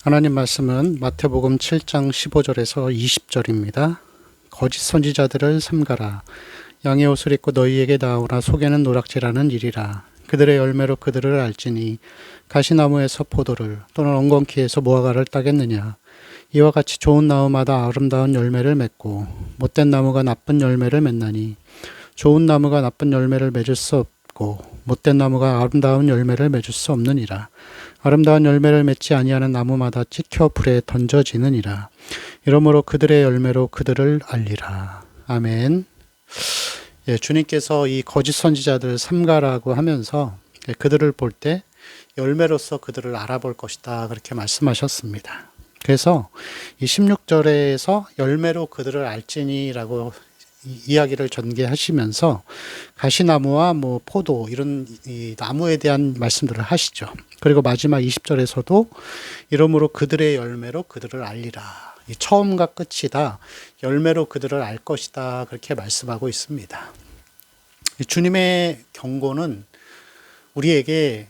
하나님 말씀은 마태복음 7장 15절에서 20절입니다. 거짓 선지자들을 삼가라. 양의 옷을 입고 너희에게 나오나 속에는 노략질하는 일이라. 그들의 열매로 그들을 알지니 가시나무에서 포도를 또는 엉겅퀴에서 무화과를 따겠느냐. 이와 같이 좋은 나무마다 아름다운 열매를 맺고 못된 나무가 나쁜 열매를 맺나니 좋은 나무가 나쁜 열매를 맺을 수 없고 못된 나무가 아름다운 열매를 맺을 수 없느니라. 아름다운 열매를 맺지 아니하는 나무마다 찍혀 불에 던져지느니라. 이러므로 그들의 열매로 그들을 알리라. 아멘. 예, 주님께서 이 거짓 선지자들 삼가라고 하면서 그들을 볼 때 열매로서 그들을 알아볼 것이다 그렇게 말씀하셨습니다. 그래서 이 16절에서 열매로 그들을 알지니라고 이야기를 전개하시면서 가시나무와 포도 이런 이 나무에 대한 말씀들을 하시죠. 그리고 마지막 20절에서도 이러므로 그들의 열매로 그들을 알리라. 이 처음과 끝이 다 열매로 그들을 알 것이다 그렇게 말씀하고 있습니다. 주님의 경고는 우리에게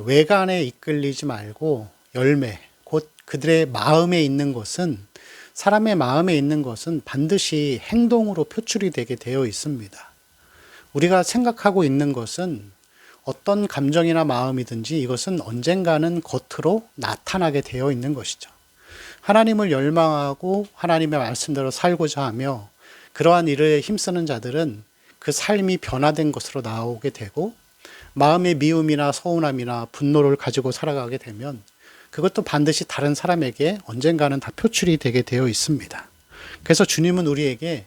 외관에 이끌리지 말고 열매, 곧 그들의 마음에 있는 것은 사람의 마음에 있는 것은 반드시 행동으로 표출이 되게 되어 있습니다. 우리가 생각하고 있는 것은 어떤 감정이나 마음이든지 이것은 언젠가는 겉으로 나타나게 되어 있는 것이죠. 하나님을 열망하고 하나님의 말씀대로 살고자 하며 그러한 일에 힘쓰는 자들은 그 삶이 변화된 것으로 나오게 되고 마음의 미움이나 서운함이나 분노를 가지고 살아가게 되면 그것도 반드시 다른 사람에게 언젠가는 다 표출이 되게 되어 있습니다. 그래서 주님은 우리에게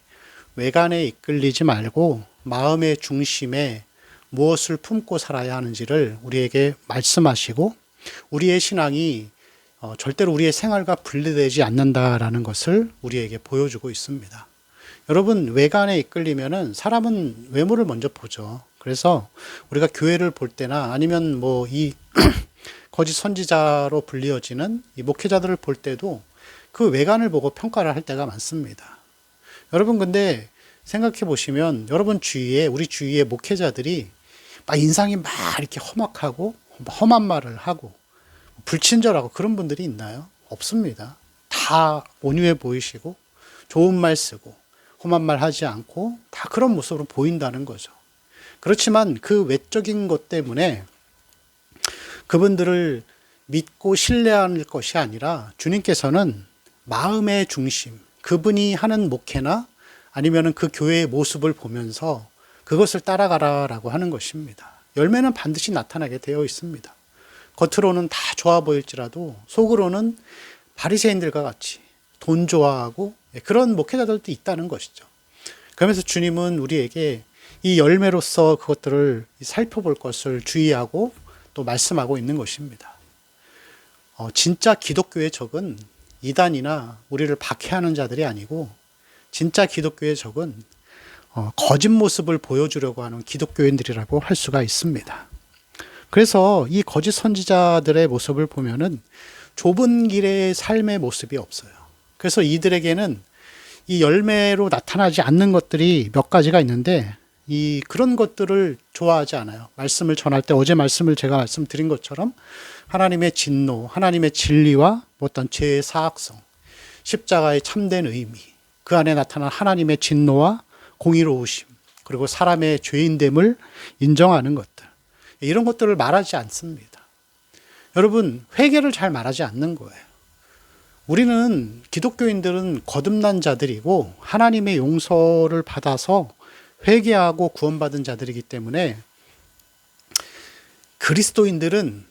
외관에 이끌리지 말고 마음의 중심에 무엇을 품고 살아야 하는지를 우리에게 말씀하시고 우리의 신앙이 절대로 우리의 생활과 분리되지 않는다라는 것을 우리에게 보여주고 있습니다. 여러분, 외관에 이끌리면은 사람은 외모를 먼저 보죠. 그래서 우리가 교회를 볼 때나 아니면 이 거짓 선지자로 불리어지는 이 목회자들을 볼 때도 그 외관을 보고 평가를 할 때가 많습니다. 여러분, 근데 생각해 보시면 여러분 주위에, 우리 주위의 목회자들이 막 인상이 막 이렇게 험악하고 험한 말을 하고 불친절하고 그런 분들이 있나요? 없습니다. 다 온유해 보이시고 좋은 말 쓰고 험한 말 하지 않고 다 그런 모습으로 보인다는 거죠. 그렇지만 그 외적인 것 때문에 그분들을 믿고 신뢰할 것이 아니라 주님께서는 마음의 중심, 그분이 하는 목회나 아니면 그 교회의 모습을 보면서 그것을 따라가라라고 하는 것입니다. 열매는 반드시 나타나게 되어 있습니다. 겉으로는 다 좋아 보일지라도 속으로는 바리새인들과 같이 돈 좋아하고 그런 목회자들도 있다는 것이죠. 그러면서 주님은 우리에게 이 열매로서 그것들을 살펴볼 것을 주의하고 또 말씀하고 있는 것입니다. 진짜 기독교의 적은 이단이나 우리를 박해하는 자들이 아니고 진짜 기독교의 적은 거짓 모습을 보여주려고 하는 기독교인들이라고 할 수가 있습니다. 그래서 이 거짓 선지자들의 모습을 보면은 좁은 길의 삶의 모습이 없어요. 그래서 이들에게는 이 열매로 나타나지 않는 것들이 몇 가지가 있는데 그런 것들을 좋아하지 않아요. 말씀을 전할 때 어제 말씀을 제가 말씀드린 것처럼 하나님의 진노, 하나님의 진리와 어떤 죄의 사악성, 십자가의 참된 의미, 그 안에 나타난 하나님의 진노와 공의로우심, 그리고 사람의 죄인됨을 인정하는 것들, 이런 것들을 말하지 않습니다. 여러분, 회개를 잘 말하지 않는 거예요. 우리는 기독교인들은 거듭난 자들이고 하나님의 용서를 받아서 회개하고 구원받은 자들이기 때문에 그리스도인들은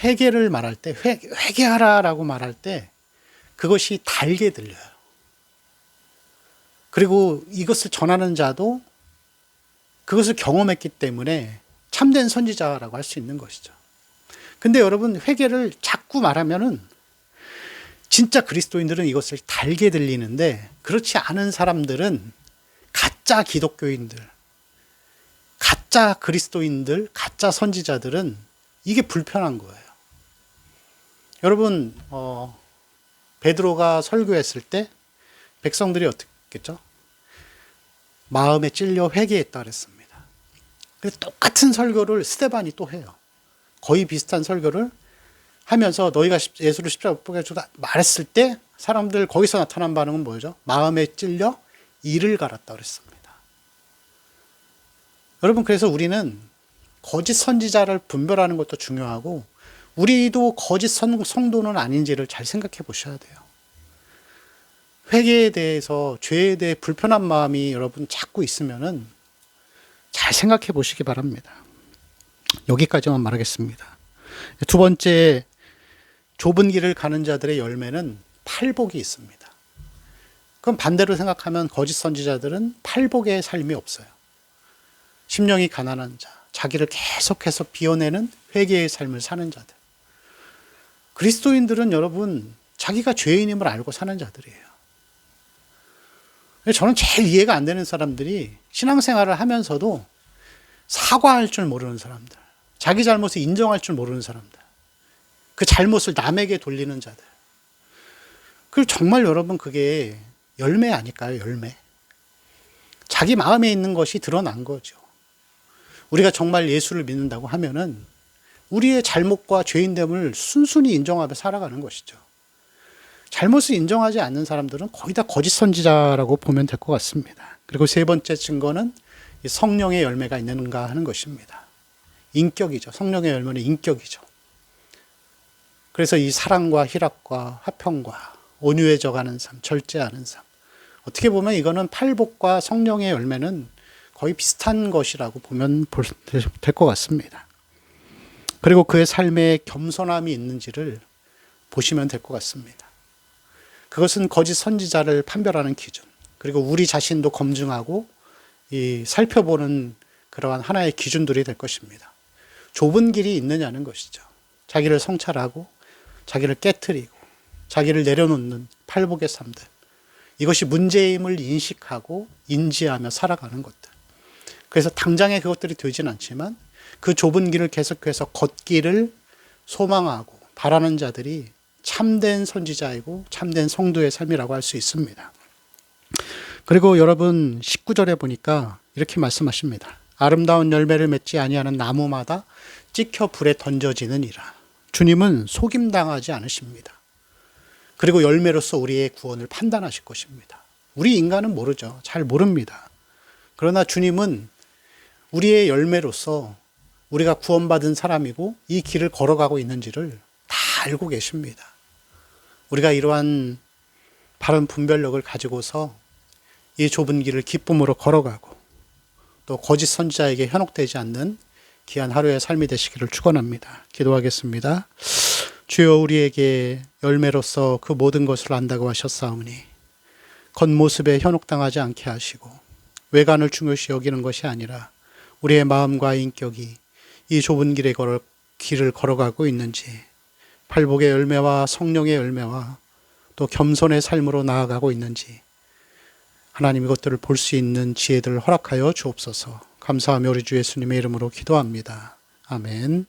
회개를 말할 때, 회개하라라고 말할 때 그것이 달게 들려요. 그리고 이것을 전하는 자도 그것을 경험했기 때문에 참된 선지자라고 할 수 있는 것이죠. 근데 여러분, 회개를 자꾸 말하면은 진짜 그리스도인들은 이것을 달게 들리는데 그렇지 않은 사람들은 가짜 기독교인들, 가짜 그리스도인들, 가짜 선지자들은 이게 불편한 거예요. 여러분, 베드로가 설교했을 때 백성들이 어떻게 했겠죠? 마음에 찔려 회개했다 그랬습니다. 그래서 똑같은 설교를 스데반이 또 해요. 거의 비슷한 설교를 하면서 너희가 예수를 십자가에 못 박아 주다 말했을 때 사람들 거기서 나타난 반응은 뭐죠? 마음에 찔려 이를 갈았다 그랬습니다. 여러분, 그래서 우리는 거짓 선지자를 분별하는 것도 중요하고 우리도 거짓 성도는 아닌지를 잘 생각해 보셔야 돼요. 회개에 대해서, 죄에 대해 불편한 마음이 여러분 자꾸 있으면은 잘 생각해 보시기 바랍니다. 여기까지만 말하겠습니다. 두 번째, 좁은 길을 가는 자들의 열매는 팔복이 있습니다. 그럼 반대로 생각하면 거짓 선지자들은 팔복의 삶이 없어요. 심령이 가난한 자, 자기를 계속해서 비워내는 회개의 삶을 사는 자들. 그리스도인들은 여러분, 자기가 죄인임을 알고 사는 자들이에요. 저는 제일 이해가 안 되는 사람들이 신앙생활을 하면서도 사과할 줄 모르는 사람들, 자기 잘못을 인정할 줄 모르는 사람들, 그 잘못을 남에게 돌리는 자들. 그 정말 여러분, 그게 열매 아닐까요? 열매. 자기 마음에 있는 것이 드러난 거죠. 우리가 정말 예수를 믿는다고 하면은 우리의 잘못과 죄인됨을 순순히 인정하며 살아가는 것이죠. 잘못을 인정하지 않는 사람들은 거의 다 거짓 선지자라고 보면 될 것 같습니다. 그리고 세 번째 증거는 성령의 열매가 있는가 하는 것입니다. 인격이죠. 성령의 열매는 인격이죠. 그래서 이 사랑과 희락과 화평과 온유에 져가는 삶, 절제하는 삶. 어떻게 보면 이거는 팔복과 성령의 열매는 거의 비슷한 것이라고 보면 될 것 같습니다. 그리고 그의 삶에 겸손함이 있는지를 보시면 될 것 같습니다. 그것은 거짓 선지자를 판별하는 기준, 그리고 우리 자신도 검증하고 살펴보는 그러한 하나의 기준들이 될 것입니다. 좁은 길이 있느냐는 것이죠. 자기를 성찰하고 자기를 깨트리고 자기를 내려놓는 팔복의 삶들. 이것이 문제임을 인식하고 인지하며 살아가는 것들. 그래서 당장에 그것들이 되진 않지만 그 좁은 길을 계속해서 걷기를 소망하고 바라는 자들이 참된 선지자이고 참된 성도의 삶이라고 할 수 있습니다. 그리고 여러분 19절에 보니까 이렇게 말씀하십니다. 아름다운 열매를 맺지 아니하는 나무마다 찍혀 불에 던져지느니라. 주님은 속임당하지 않으십니다. 그리고 열매로서 우리의 구원을 판단하실 것입니다. 우리 인간은 모르죠. 잘 모릅니다. 그러나 주님은 우리의 열매로서 우리가 구원받은 사람이고 이 길을 걸어가고 있는지를 다 알고 계십니다. 우리가 이러한 바른 분별력을 가지고서 이 좁은 길을 기쁨으로 걸어가고 또 거짓 선지자에게 현혹되지 않는 귀한 하루의 삶이 되시기를 축원합니다. 기도하겠습니다. 주여, 우리에게 열매로서 그 모든 것을 안다고 하셨사오니 겉모습에 현혹당하지 않게 하시고 외관을 중요시 여기는 것이 아니라 우리의 마음과 인격이 이 좁은 길을 걸어가고 있는지, 팔복의 열매와 성령의 열매와 또 겸손의 삶으로 나아가고 있는지 하나님 이것들을 볼 수 있는 지혜들을 허락하여 주옵소서. 감사하며 우리 주 예수님의 이름으로 기도합니다. 아멘.